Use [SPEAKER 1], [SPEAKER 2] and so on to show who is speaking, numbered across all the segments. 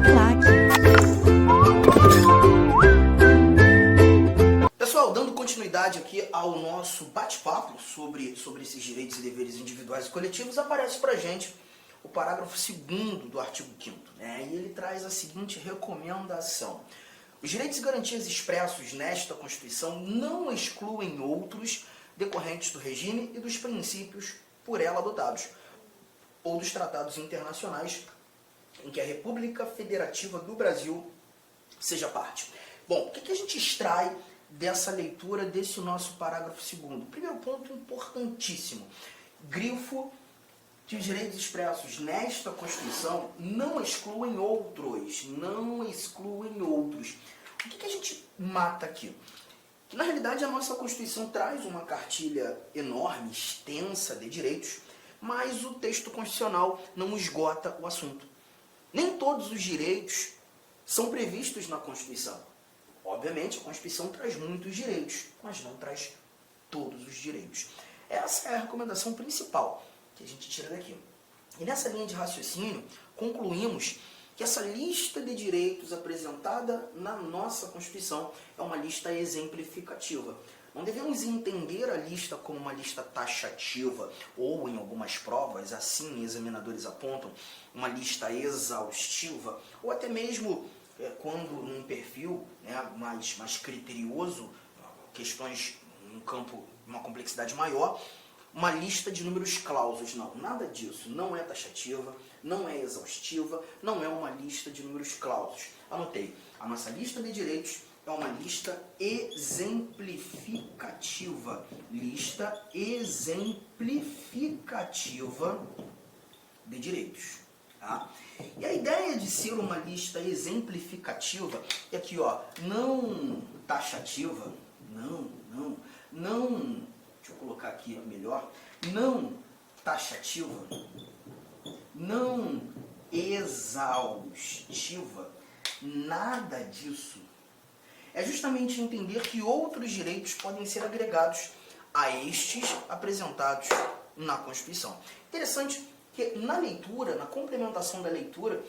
[SPEAKER 1] Uniclac.
[SPEAKER 2] Pessoal, dando continuidade aqui ao nosso bate-papo sobre esses direitos e deveres individuais e coletivos, aparece pra gente o parágrafo 2º do artigo 5º, né? E ele traz a seguinte recomendação. Os direitos e garantias expressos nesta Constituição não excluem outros decorrentes do regime e dos princípios por ela adotados, ou dos tratados internacionais em que a República Federativa do Brasil seja parte. Bom, o que a gente extrai dessa leitura desse nosso parágrafo 2º? Primeiro ponto importantíssimo. Grifo de direitos expressos nesta Constituição não excluem outros. Não excluem outros. O que a gente mata aqui? Que, na realidade, a nossa Constituição traz uma cartilha enorme, extensa de direitos, mas o texto constitucional não esgota o assunto. Nem todos os direitos são previstos na Constituição. Obviamente, a Constituição traz muitos direitos, mas não traz todos os direitos. Essa é a recomendação principal que a gente tira daqui. E nessa linha de raciocínio, concluímos que essa lista de direitos apresentada na nossa Constituição é uma lista exemplificativa. Não devemos entender a lista como uma lista taxativa ou, em algumas provas, assim examinadores apontam, uma lista exaustiva, ou até mesmo quando num perfil, né, mais criterioso, questões num campo, uma complexidade maior, uma lista de números clausos. Não, nada disso. Não é taxativa, não é exaustiva, não é uma lista de números clausos. Anotei. A nossa lista de direitos é uma lista exemplificativa. Lista exemplificativa de direitos. Tá? E a ideia de ser uma lista exemplificativa é que, ó, não taxativa, não, deixa eu colocar aqui melhor, não taxativa, não exaustiva, nada disso. É justamente entender que outros direitos podem ser agregados a estes apresentados na Constituição. Interessante que na leitura, na complementação da leitura,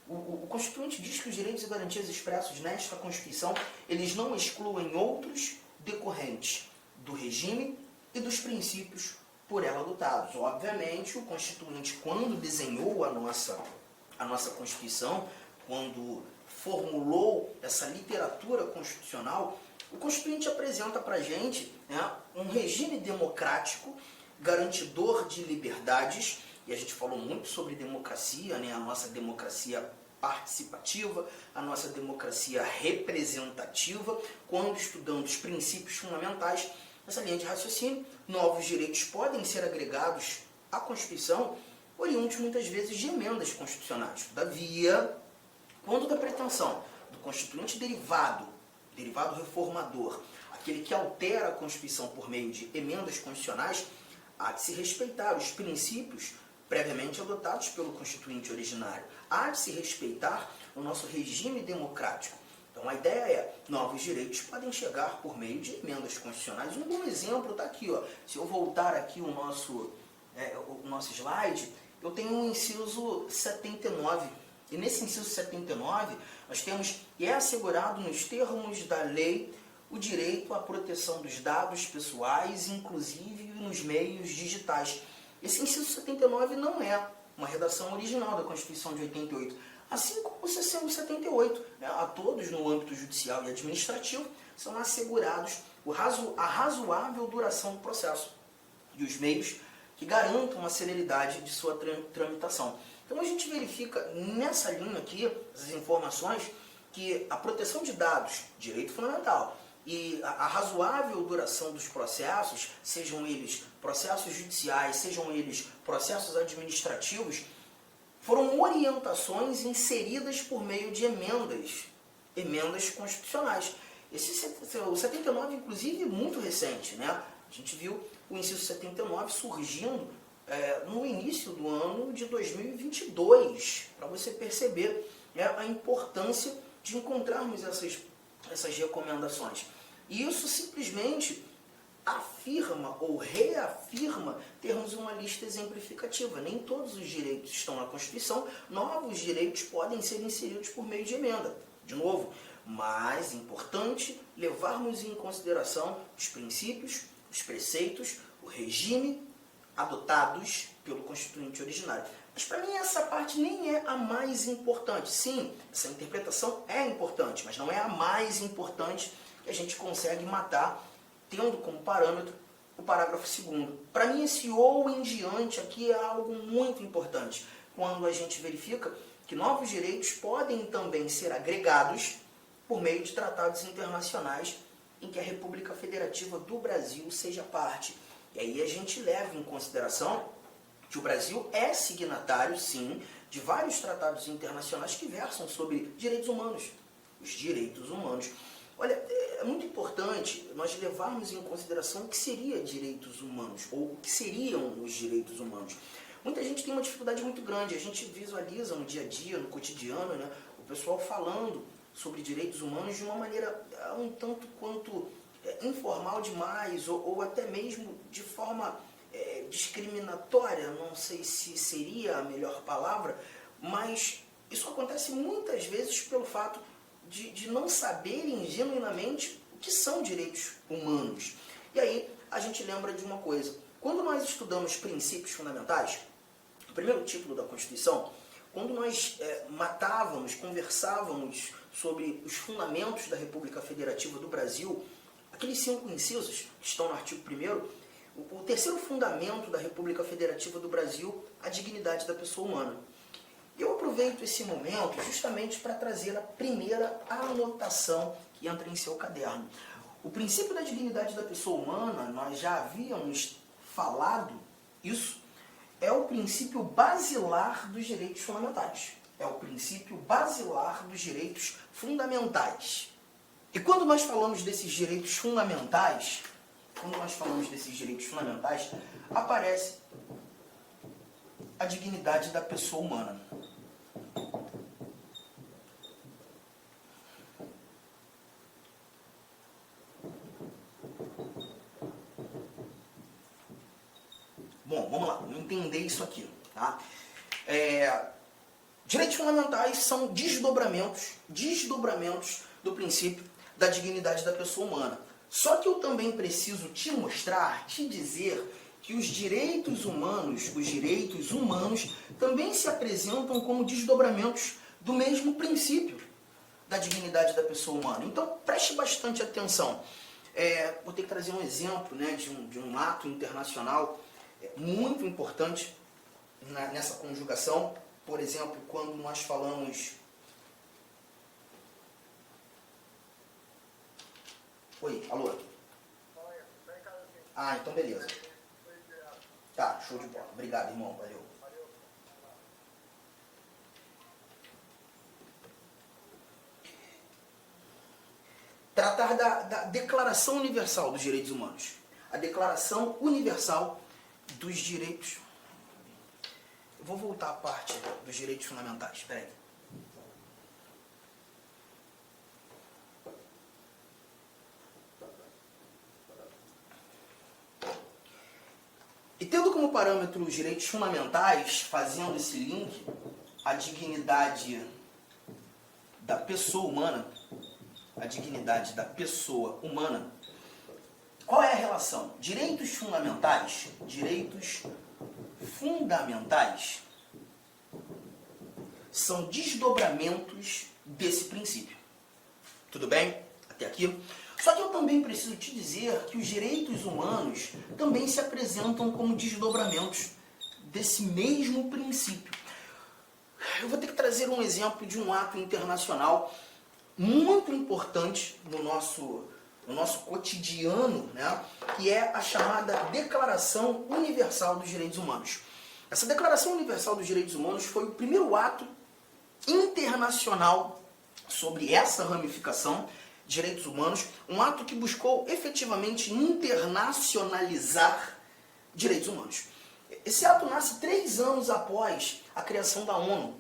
[SPEAKER 2] o Constituinte diz que os direitos e garantias expressos nesta Constituição, eles não excluem outros decorrentes do regime e dos princípios por ela adotados. Obviamente, o Constituinte, quando desenhou a nossa Constituição, quando formulou essa literatura constitucional, o Constituinte apresenta para a gente, né, um regime democrático, garantidor de liberdades, e a gente falou muito sobre democracia, né, a nossa democracia participativa, a nossa democracia representativa, quando estudando os princípios fundamentais dessa linha de raciocínio. Novos direitos podem ser agregados à Constituição, oriundos muitas vezes de emendas constitucionais. Todavia, quando da pretensão do Constituinte derivado reformador, aquele que altera a Constituição por meio de emendas constitucionais, há de se respeitar os princípios previamente adotados pelo Constituinte originário. Há de se respeitar o nosso regime democrático. Então a ideia é, novos direitos podem chegar por meio de emendas constitucionais. Um bom exemplo está aqui, ó. Se eu voltar aqui o nosso slide, eu tenho um inciso 79. E nesse inciso 79, nós temos que é assegurado nos termos da lei o direito à proteção dos dados pessoais, inclusive nos meios digitais. Esse inciso 79 não é uma redação original da Constituição de 88, assim como o 78. Né? A todos, no âmbito judicial e administrativo, são assegurados a razoável duração do processo e os meios que garantam a celeridade de sua tramitação. Então a gente verifica nessa linha aqui, essas informações, que a proteção de dados, direito fundamental, e a razoável duração dos processos, sejam eles processos judiciais, sejam eles processos administrativos, foram orientações inseridas por meio de emendas constitucionais. O 79, inclusive, muito recente, né? A gente viu o inciso 79 surgindo no início do ano de 2022, para você perceber, né, a importância de encontrarmos essas recomendações. E isso simplesmente afirma ou reafirma termos uma lista exemplificativa. Nem todos os direitos estão na Constituição, novos direitos podem ser inseridos por meio de emenda. De novo, mais importante levarmos em consideração os princípios, os preceitos, o regime adotados pelo Constituinte originário. Mas para mim essa parte nem é a mais importante. Sim, essa interpretação é importante, mas não é a mais importante que a gente consegue matar tendo como parâmetro o parágrafo 2º. Para mim esse ou em diante aqui é algo muito importante, quando a gente verifica que novos direitos podem também ser agregados por meio de tratados internacionais em que a República Federativa do Brasil seja parte. E aí a gente leva em consideração que o Brasil é signatário, sim, de vários tratados internacionais que versam sobre direitos humanos. Os direitos humanos. Olha, é muito importante nós levarmos em consideração o que seria direitos humanos, ou o que seriam os direitos humanos. Muita gente tem uma dificuldade muito grande, a gente visualiza no dia a dia, no cotidiano, né, o pessoal falando sobre direitos humanos de uma maneira um tanto quanto informal demais, ou até mesmo de forma discriminatória, não sei se seria a melhor palavra, mas isso acontece muitas vezes pelo fato de não saberem genuinamente o que são direitos humanos. E aí a gente lembra de uma coisa, quando nós estudamos princípios fundamentais, o primeiro título da Constituição, quando nós conversávamos sobre os fundamentos da República Federativa do Brasil, aqueles 5 incisos que estão no artigo 1º, o terceiro fundamento da República Federativa do Brasil, a dignidade da pessoa humana. Eu aproveito esse momento justamente para trazer a primeira anotação que entra em seu caderno. O princípio da dignidade da pessoa humana, nós já havíamos falado isso, é o princípio basilar dos direitos fundamentais. É o princípio basilar dos direitos fundamentais. E quando nós falamos desses direitos fundamentais, aparece a dignidade da pessoa humana. Bom, vamos lá, vamos entender isso aqui. Tá? Direitos fundamentais são desdobramentos do princípio da dignidade da pessoa humana. Só que eu também preciso te mostrar, te dizer que os direitos humanos também se apresentam como desdobramentos do mesmo princípio da dignidade da pessoa humana. Então, preste bastante atenção. Vou ter que trazer um exemplo, né, de um ato internacional muito importante nessa conjugação. Por exemplo, quando nós falamos... Oi, alô? Ah, então beleza. Tá, show de bola. Obrigado, irmão. Valeu. Tratar da Declaração Universal dos Direitos Humanos. A Declaração Universal dos Direitos... Eu vou voltar à parte dos direitos fundamentais. Espera aí. E tendo como parâmetro os direitos fundamentais, fazendo esse link, a dignidade da pessoa humana, qual é a relação? Direitos fundamentais são desdobramentos desse princípio. Tudo bem? Até aqui? Só que eu também preciso te dizer que os direitos humanos também se apresentam como desdobramentos desse mesmo princípio. Eu vou ter que trazer um exemplo de um ato internacional muito importante no nosso cotidiano, né, que é a chamada Declaração Universal dos Direitos Humanos. Essa Declaração Universal dos Direitos Humanos foi o primeiro ato internacional sobre essa ramificação de direitos humanos, um ato que buscou efetivamente internacionalizar direitos humanos. Esse ato nasce 3 anos após a criação da ONU,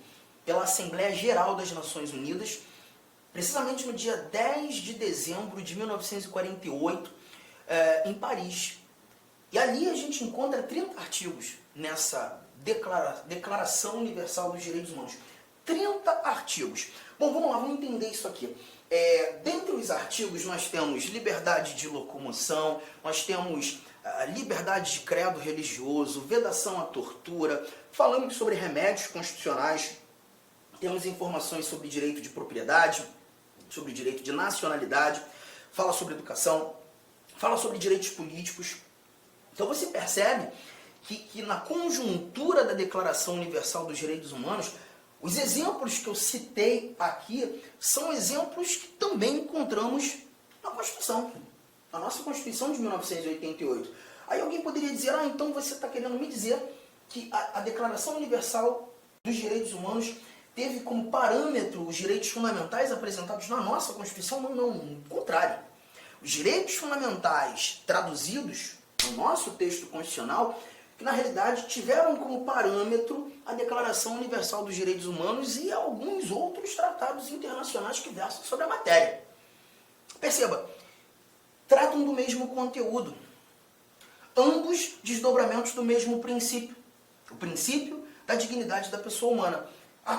[SPEAKER 2] pela Assembleia Geral das Nações Unidas, precisamente no dia 10 de dezembro de 1948, em Paris. E ali a gente encontra 30 artigos nessa Declaração Universal dos Direitos Humanos. 30 artigos. Bom, vamos lá, vamos entender isso aqui. Dentre os artigos nós temos liberdade de locomoção, nós temos liberdade de credo religioso, vedação à tortura, falamos sobre remédios constitucionais, temos informações sobre direito de propriedade, sobre direito de nacionalidade, fala sobre educação, fala sobre direitos políticos. Então você percebe que na conjuntura da Declaração Universal dos Direitos Humanos, os exemplos que eu citei aqui são exemplos que também encontramos na Constituição, na nossa Constituição de 1988. Aí alguém poderia dizer, então você está querendo me dizer que a Declaração Universal dos Direitos Humanos teve como parâmetro os direitos fundamentais apresentados na nossa Constituição? Não, ao contrário. Os direitos fundamentais traduzidos no nosso texto constitucional, que na realidade tiveram como parâmetro a Declaração Universal dos Direitos Humanos e alguns outros tratados internacionais que versam sobre a matéria. Perceba, tratam do mesmo conteúdo, ambos desdobramentos do mesmo princípio, o princípio da dignidade da pessoa humana.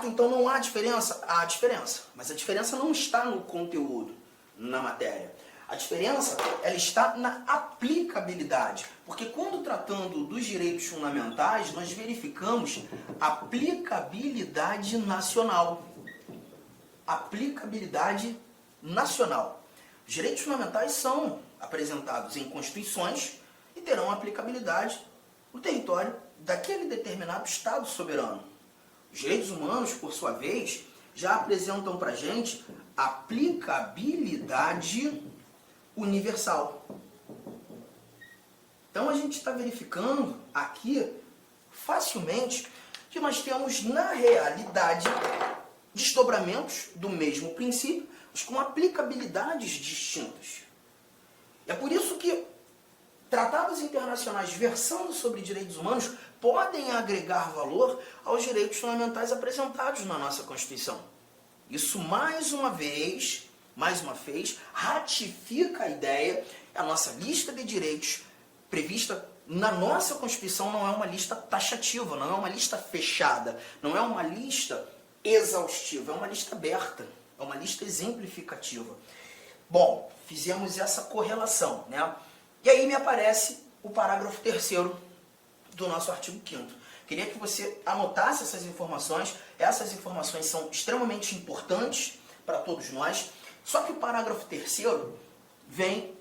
[SPEAKER 2] Então não há diferença? Há diferença, mas a diferença não está no conteúdo, na matéria. A diferença, ela está na aplicabilidade, porque quando tratando dos direitos fundamentais, nós verificamos aplicabilidade nacional. Aplicabilidade nacional. Os direitos fundamentais são apresentados em constituições e terão aplicabilidade no território daquele determinado Estado soberano. Os direitos humanos, por sua vez, já apresentam para a gente aplicabilidade universal. Então a gente está verificando aqui facilmente que nós temos na realidade desdobramentos do mesmo princípio, mas com aplicabilidades distintas. É por isso que tratados internacionais versando sobre direitos humanos podem agregar valor aos direitos fundamentais apresentados na nossa Constituição. Isso mais uma vez, ratifica a ideia que a nossa lista de direitos prevista na nossa Constituição não é uma lista taxativa, não é uma lista fechada, não é uma lista exaustiva, é uma lista aberta, é uma lista exemplificativa. Bom, fizemos essa correlação, né? E aí me aparece o parágrafo 3º do nosso artigo 5º. Queria que você anotasse essas informações são extremamente importantes para todos nós. Só que o parágrafo 3º vem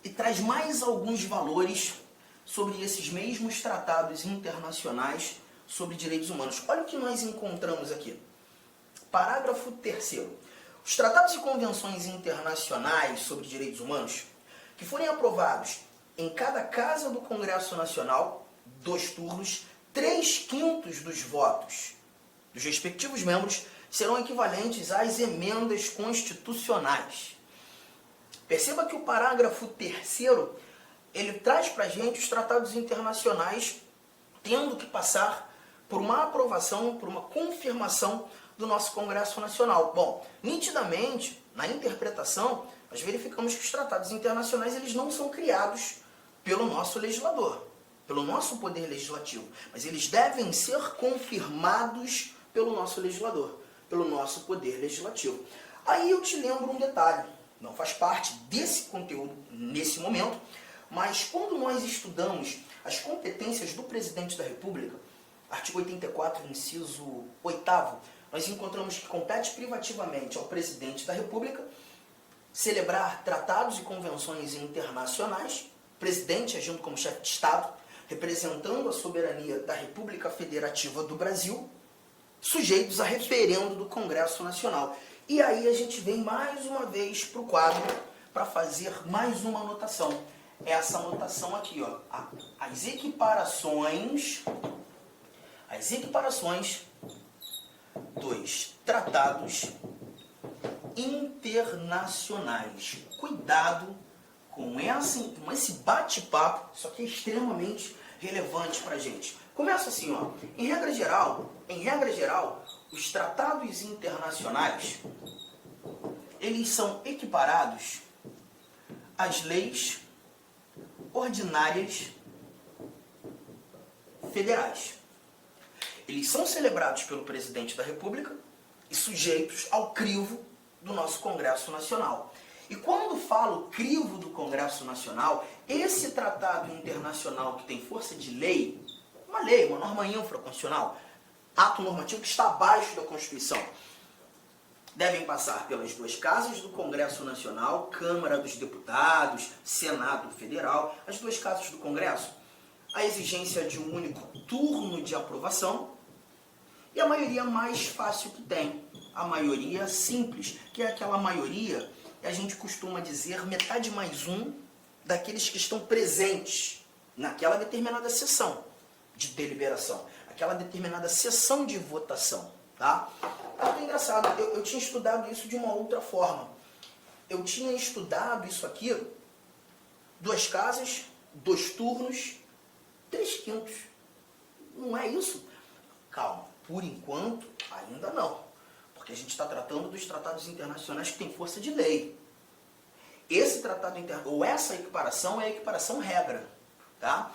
[SPEAKER 2] e traz mais alguns valores sobre esses mesmos tratados internacionais sobre direitos humanos. Olha o que nós encontramos aqui. Parágrafo 3º. Os tratados e convenções internacionais sobre direitos humanos que forem aprovados em cada casa do Congresso Nacional, 2 turnos, 3/5 dos votos dos respectivos membros serão equivalentes às emendas constitucionais. Perceba que o parágrafo 3º, ele traz para a gente os tratados internacionais tendo que passar por uma aprovação, por uma confirmação do nosso Congresso Nacional. Bom, nitidamente, na interpretação, nós verificamos que os tratados internacionais eles não são criados pelo nosso legislador, pelo nosso poder legislativo, mas eles devem ser confirmados pelo nosso legislador, pelo nosso poder legislativo. Aí eu te lembro um detalhe, não faz parte desse conteúdo nesse momento, mas quando nós estudamos as competências do Presidente da República, artigo 84, inciso 8º, nós encontramos que compete privativamente ao Presidente da República celebrar tratados e convenções internacionais, Presidente agindo como chefe de Estado, representando a soberania da República Federativa do Brasil, sujeitos a referendo do Congresso Nacional. E aí a gente vem mais uma vez para o quadro para fazer mais uma anotação. Essa anotação aqui, ó, as equiparações dos tratados internacionais. Cuidado com esse bate-papo, isso aqui é extremamente relevante para a gente. Começa assim, ó, em regra geral, os tratados internacionais, eles são equiparados as leis ordinárias federais. Eles são celebrados pelo presidente da República e sujeitos ao crivo do nosso Congresso Nacional. E quando falo crivo do Congresso Nacional, esse tratado internacional que tem força de lei, uma norma infraconstitucional, ato normativo que está abaixo da Constituição, devem passar pelas duas casas do Congresso Nacional, Câmara dos Deputados, Senado Federal, as duas casas do Congresso, a exigência de um único turno de aprovação e a maioria mais fácil que tem, a maioria simples, que é aquela maioria que a gente costuma dizer metade mais um daqueles que estão presentes naquela determinada sessão de deliberação, aquela determinada sessão de votação, tá? É engraçado, eu tinha estudado isso de uma outra forma. Eu tinha estudado isso aqui, duas casas, dois turnos, 3/5. Não é isso? Calma, por enquanto, ainda não. Porque a gente está tratando dos tratados internacionais que têm força de lei. Esse tratado ou essa equiparação é a equiparação regra, tá?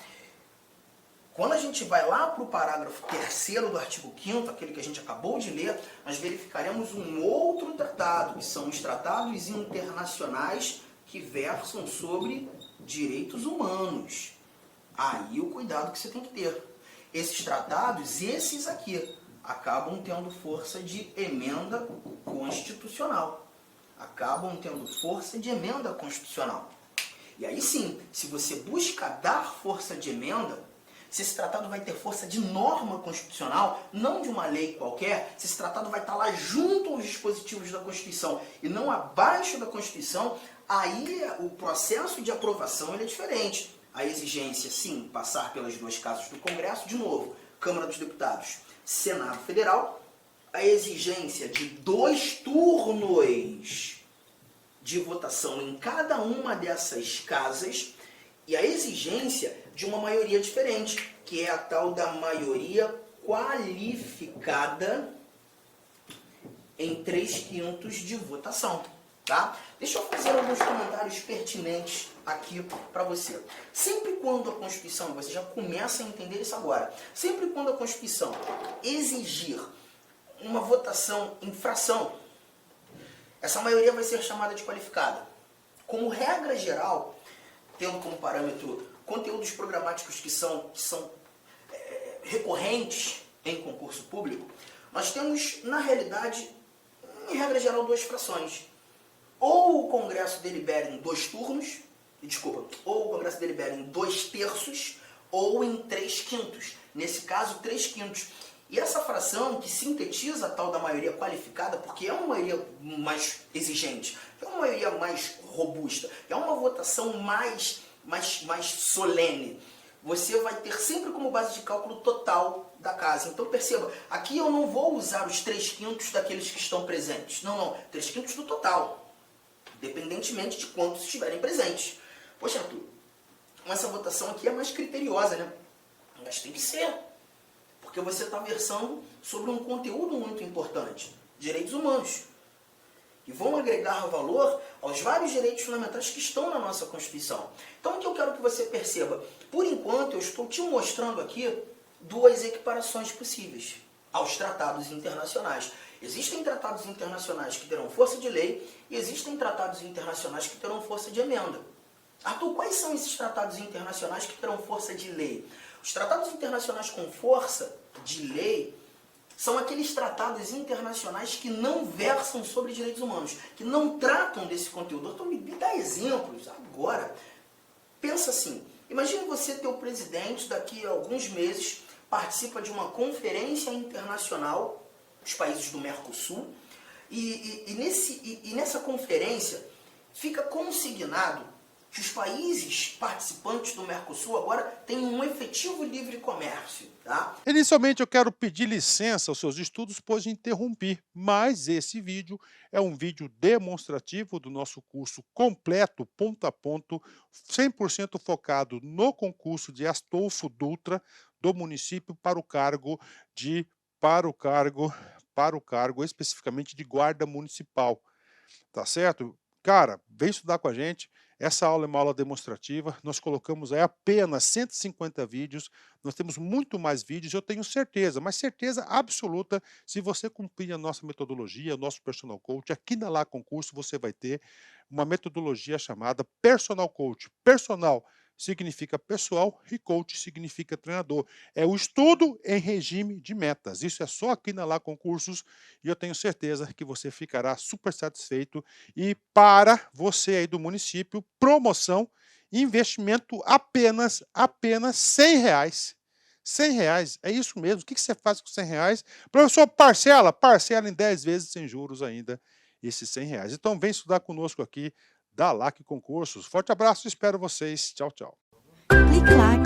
[SPEAKER 2] Quando a gente vai lá para o parágrafo 3º do artigo 5º, aquele que a gente acabou de ler, nós verificaremos um outro tratado, que são os tratados internacionais que versam sobre direitos humanos. Aí o cuidado que você tem que ter. Esses tratados, esses aqui, acabam tendo força de emenda constitucional. Acabam tendo força de emenda constitucional. E aí sim, se você busca dar força de emenda, se esse tratado vai ter força de norma constitucional, não de uma lei qualquer, se esse tratado vai estar lá junto aos dispositivos da Constituição e não abaixo da Constituição, aí o processo de aprovação ele é diferente. A exigência, sim, passar pelas duas casas do Congresso, de novo, Câmara dos Deputados, Senado Federal, a exigência de 2 turnos de votação em cada uma dessas casas e a exigência de uma maioria diferente, que é a tal da maioria qualificada em 3/5 de votação. Tá? Deixa eu fazer alguns comentários pertinentes aqui para você. Sempre quando a Constituição, você já começa a entender isso agora, sempre quando a Constituição exigir uma votação em fração, essa maioria vai ser chamada de qualificada. Como regra geral, tendo como parâmetro conteúdos programáticos que são recorrentes em concurso público, nós temos, na realidade, em regra geral, 2 frações. Ou o Congresso delibera em 2 turnos, ou o Congresso delibera em 2/3, ou em 3/5. Nesse caso, 3/5. E essa fração que sintetiza a tal da maioria qualificada, porque é uma maioria mais exigente, é uma maioria mais robusta, é uma votação mais solene, você vai ter sempre como base de cálculo total da casa. Então perceba, aqui eu não vou usar os 3/5 daqueles que estão presentes. Não, 3/5 do total, independentemente de quantos estiverem presentes. Poxa, Arthur, essa votação aqui é mais criteriosa, né? Mas tem que ser, porque você está versando sobre um conteúdo muito importante, direitos humanos, que vão agregar valor aos vários direitos fundamentais que estão na nossa Constituição. Então, o que eu quero que você perceba? Por enquanto, eu estou te mostrando aqui 2 equiparações possíveis aos tratados internacionais. Existem tratados internacionais que terão força de lei e existem tratados internacionais que terão força de emenda. Arthur, quais são esses tratados internacionais que terão força de lei? Os tratados internacionais com força de lei são aqueles tratados internacionais que não versam sobre direitos humanos, que não tratam desse conteúdo. Então, me dá exemplos agora. Pensa assim, imagine você ter o presidente, daqui a alguns meses, participa de uma conferência internacional, os países do Mercosul, e nessa conferência fica consignado que os países participantes do Mercosul agora têm um efetivo livre comércio. Tá?
[SPEAKER 1] Inicialmente eu quero pedir licença aos seus estudos, pois interrompi, mas esse vídeo é um vídeo demonstrativo do nosso curso completo, ponto a ponto, 100% focado no concurso de Astolfo Dutra do município para o cargo, para o cargo especificamente de guarda municipal, tá certo? Cara, vem estudar com a gente. Essa aula é uma aula demonstrativa, nós colocamos aí apenas 150 vídeos, nós temos muito mais vídeos, eu tenho certeza, mas certeza absoluta, se você cumprir a nossa metodologia, o nosso personal coach, aqui na Lá Concurso você vai ter uma metodologia chamada Personal Coach. Personal significa pessoal e coach significa treinador. É o estudo em regime de metas. Isso é só aqui na Lá Concursos e eu tenho certeza que você ficará super satisfeito. E para você aí do município, promoção, investimento apenas R$ 100. R$ 100, é isso mesmo. O que você faz com R$ 100? Professor, parcela em 10 vezes sem juros ainda esses R$ 100. Então vem estudar conosco aqui da LAC Concursos. Forte abraço, espero vocês. Tchau, tchau.
[SPEAKER 3] Clique lá.